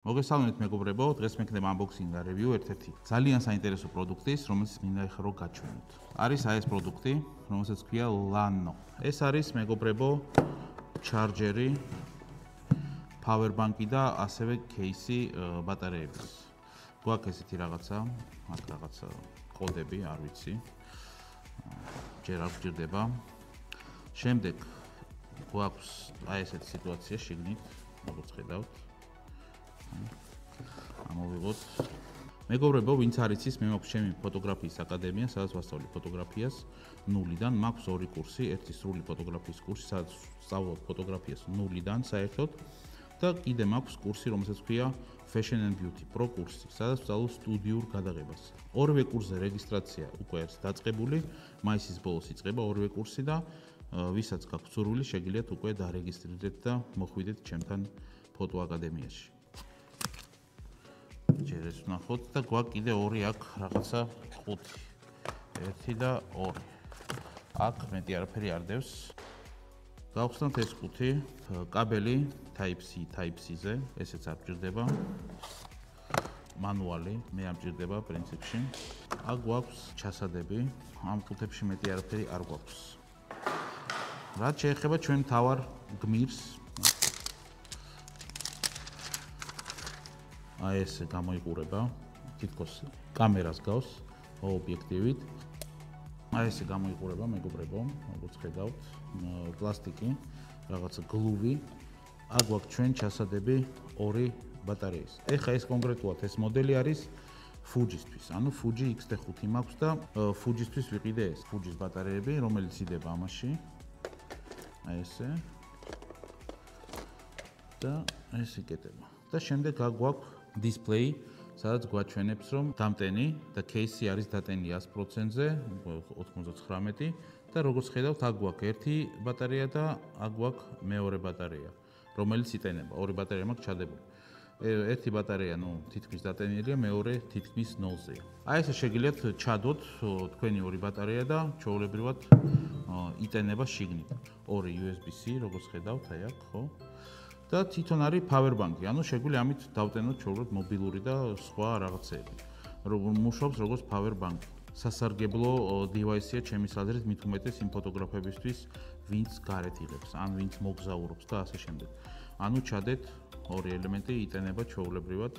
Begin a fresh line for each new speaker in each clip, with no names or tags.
მოგესალმებით მეგობრებო, დღეს მექნება unboxing და review ერთ-ერთი ძალიან საინტერესო პროდუქტის, რომელიც მინდა ეხლა რომ გაჩვენოთ. არის ეს პროდუქტი, რომელსაც ქვია Lano. ეს არის მეგობრებო ჩარჯერი, power bank-ი და ასევე кейსი ბატარეების. გვაქვს ესეთი რაღაცა, აქ რაღაცა კოდები, არ ვიცი. ჯერ არ გჭირდება. შემდეგ გვაქვს აი ესეთი სიტუაცია შიგნით, როგორც ხედავთ. ამოვიღოთ. მეგობრებო, ვინც არ იცის, მე მაქვს ჩემი ფოტოგრაფიის აკადემია, სადაც ვასწავლი ფოტოგრაფიას ნულიდან. მაქვს ორი კურსი, ერთი სრული ფოტოგრაფიის კურსი, სადაც ვსწავლობ ფოტოგრაფიას ნულიდან საერთოდ და კიდე მაქვს კურსი, რომელსაც ქვია Fashion and Beauty Pro კურსი, სადაც ვსწავლობ სტუდიურ გადაღებას. ორივე კურსზე რეგისტრაცია უკვე არის დაწყებული, მაისის ბოლოს იწყება ორივე კურსი და ვისაც გაქვთ სურვილი, შეგიძლიათ უკვე დარეგისტრირდეთ და მოხვიდეთ ჩემთან ფოტო აკადემიაში. ჯერ ეს ვნახოთ და გვაქვს კიდე ორი აქ რაღაცა ხუთი. ერთი და ორი. აქ მეტი არაფერი არ დევს. გავხსნათ ეს ხუთი, კაბელი Type-C, Type-C-ზე, ესეც არ გჭირდება. მანუალი, მე არ მჭირდება პრინციპში. აქ გვაქვს ჩასადები, ამ ხუთებში მეტი არაფერი არ გვაქვს. რაც შეეხება ჩვენ მთავარ გმირს, აი ეს გამოიყურება, თითქოს კამერას გავს ობიექტივით. აი ეს გამოიყურება, მეგობრებო, როგორც ხედავთ, პლასტიკი, რაღაცა გლუვი. აქ გვაქვს ჩვენ ჩასადები ორი ბატარეის. ეხლა ეს კონკრეტულად ეს მოდელი არის Fuji-ისთვის. ანუ Fuji X-T5 მაქვს და Fuji-ისთვის ვიყიდე ეს Fuji-ის ბატარეები, რომელიც იდება ამაში. აი ესე. და ეს იკეტება. და შემდეგ აქ გვაქვს display, სადაც გვაჩვენებს, რომ დამტენი და кейსი არის დატენი 100%-ზე, 99 და როგორც ხედავთ, აქ გვაქვს ერთი ბატარეა და აქ გვაქვს მეორე ბატარეა, რომელიც იტენება. ორი ბატარეა მაქვს ჩადებული. ერთი ბატარეა, თითქმის დატენილია, მეორე თითქმის 0-ზეა. აი ესე შეგიძლიათ ჩადოთ თქვენი ორი ბატარეა და ჩვეულებრივად იტენება შიგნით. ორი USB-C, როგორც ხედავთ, აი აქ, ხო? და თვითონ არის power bank-ი, ანუ შეგვიძლია ამით დავტენოთ ჩვეულებრივად მობილური და სხვა რაღაცეები. მუშაობს როგორც power bank. სასარგებლო device-ია ჩემის აზრით, მით უმეტეს იმ ფოტოგრაფებისთვის, ვინც გარეთ იღებს, ან ვინც მოგზაურობს და ასე შემდეგ. ანუ ჩადეთ ორი ელემენტი, იტენება ჩვეულებრივად.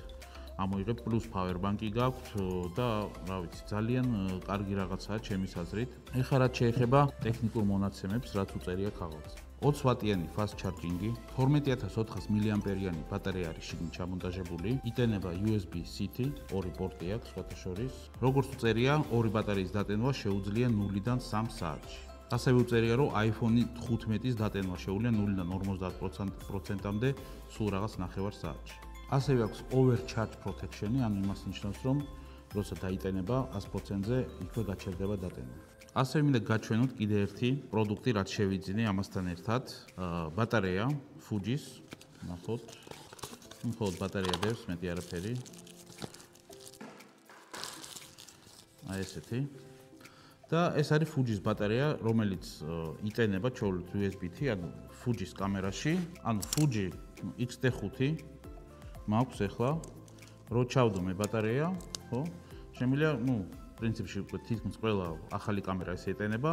ამოიღებ plus power bank-ი გაქვთ და რა ვიცი, ძალიან კარგი რაღაცაა ჩემის აზრით. ეხლა რაც შეეხება ტექნიკურ მონაცემებს, რაც უწერია ქაღალდზე. 20 ვატიანი fast charging-ი, 12400 მAh-იანი ბატარეა არის შიგნით ჩამონტაჟებული, იტენება USB-C-ით, ორი პორტი აქვს სხვათა შორის. როგორც უწერია, ორი ბატარეის დატენვა შეუძლია 0-დან 3 საათში. ასევე უწერია, რომ iPhone 15-ის დატენვა შეუძლია 0-დან 50%-მდე სულ რაღაც ნახევარ საათში. ასევე აქვს overcharge protection-ი, ანუ იმას ნიშნავს, რომ როცა დაიტენება 100%-ზე, იქვე გაჩერდება დატენვა. ასევე მინდა გაჩვენოთ კიდე ერთი პროდუქტი, რაც შევიძინე ამასთან ერთად, ბატარეა Fuji-ის, ნახოთ. მხოლოდ ბატარეა დევს, მეტი არაფერი. აი ესეთი. და ეს არის Fuji-ის ბატარეა, რომელიც იტენება ჩვეულებრივ USB-ით, ანუ Fuji-ის კამერაში, ანუ Fuji X-T5 მაქვს ეხლა, რო ჩავდო მე ბატარეა, ხო? შემიძლია, პრინციპში თითქმის ყველა ახალი კამერა ესე იტენება,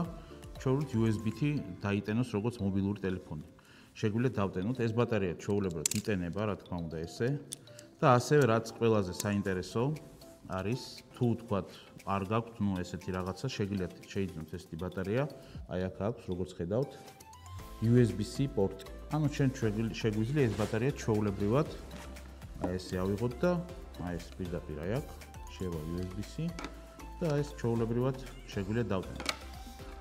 ჩვეულებრივ USB-ით დაიტენოს როგორც მობილური ტელეფონი. შეგვიძლია დავტენოთ, ეს ბატარეა ჩვეულებრივ იტენება, რა თქმა უნდა ესე. და ასევე რაც ყველაზე საინტერესო არის, თუ თქვათ არ გაქვთ, ესეთი რაღაცა, შეგიძლიათ შეიძინოთ ესეთი ბატარეა, აი აქ აქვს, როგორც ხედავთ, USB-C პორტი. ანუ ჩვენ შეგვიძლია ეს ბატარეა ჩვეულებრივად აი ესე ავიღოთ და აი ეს პირდაპირ აი აქ შევა USB-C და ეს ჩვეულებრივად შეგვიძლია დავტენოთ.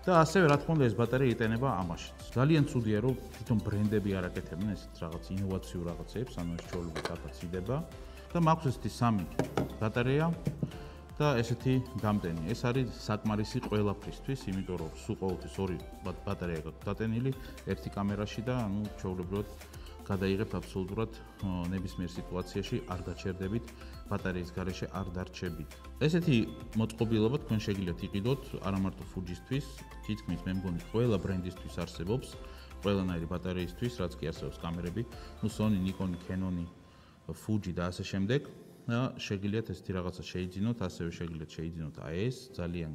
და ასევე რა თქმა უნდა ეს ბატარეა იტენება ამაშიც. ძალიან ცუდია რომ თვითონ ბრენდები არ აკეთებენ ესეთ რაღაც ინოვაციურ რაღაცებს, ანუ ეს ჩვეულებრივად აქაც იდება და მაქვს ესეთი სამი ბატარეა და ესეთი დამტენი. ეს არის საკმარისი ყველაფრისთვის, იმიტომ რომ სულ ყოველთვის ორი ბატარეა გაქვთ დატენილი, ერთი კამერაში და ჩვეულებრივად გადაიღებთ აბსოლუტურად ნებისმიერ სიტუაციაში არ გაჩერდებით, ბატარეის გარეშე არ დარჩებით. ესეთი მოწყობილობა თქვენ შეგიძლიათ იყიდოთ არა მარტო Fuji-ისთვის, თითქმის მე მგონი ყველა ბრენდისთვის არსებობს, ყველანაირი ბატარეისთვის, რაც კი არსებობს კამერები, Sony, Nikon, Canon Fuji და ასე შემდეგ. შეგიძლიათ ესეთი რაღაცა შეიძინოთ, ასევე შეგიძლიათ შეიძინოთ აი ეს ძალიან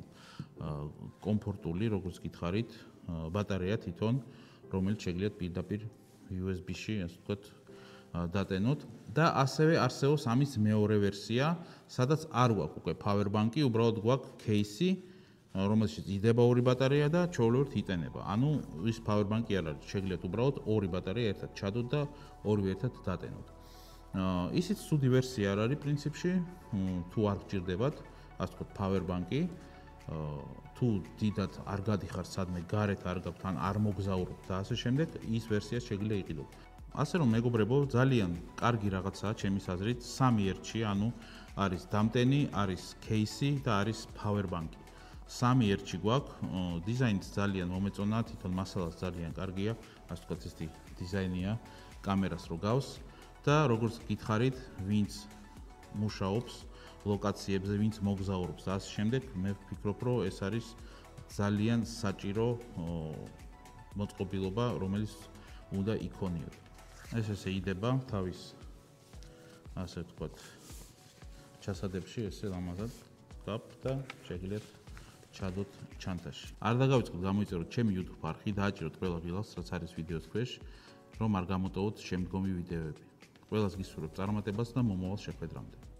კომფორტული, როგორც გითხარით, ბატარეა თვითონ, რომელიც შეგიძლიათ პირდაპირ USB-ში, ასე ვთქვათ, დატენოთ და ასევე არსებობს ამის მეორე ვერსია, სადაც არ გვაქვს უკვე power bank-ი, უბრალოდ გვაქვს case-ი, რომელშიც იდება ორი ბატარეა და ჩვეულებრივ იტენება. ანუ ის power bank-ი არ არის, შეგიძლიათ უბრალოდ ორი ბატარეა ერთად ჩადოთ და ორივე ერთად დატენოთ. ისიც ცუდი ვერსია არ არის პრინციპში, თუ არ გჭირდებათ, ასე ვთქვათ, power bank-ი, თუ დიდად არ გადიხართ სადმე გარეთ არ გაქვთ ან არ მოგზაურობთ და ასე შემდეგ, ის ვერსია შეგიძლია იყიდოთ. ასე რომ მეგობრებო, ძალიან კარგი რაღაცაა ჩემის აზრით, სამი ერთში, ანუ არის დამტენი, არის case-ი და არის power bank-ი. სამი ერთში გვაქვს, დიზაინიც ძალიან მომეწონა, თვითონ მასალაც ძალიან კარგია, ასე ვთქვათ, ესეთი დიზაინია, კამერას რო გავს და როგორც გითხარით, ვინც მუშაობს ლოკაციებზე, ვინც მოგზაურობს და ასე შემდეგ, მე ვფიქრობ, რომ ეს არის ძალიან საჭირო მოწყობილობა, რომელიც უნდა იქონიოთ. ეს ესე იდება თავის, ასე ვთქვათ, ჩასადებში, ესე ლამაზად გაფ და შეგიძლიათ ჩადოთ ჩანთაში. არ დაგავიწყდით გამოიწეროთ ჩემი YouTube არხი, დააჭიროთ ყველა ვილას, რაც არის ვიდეოს ქვეშ, რომ არ გამოტოვოთ შემდგომი ვიდეოები. ყველას გისურვებ წარმატებას და მომავალ შეხვედრამდე.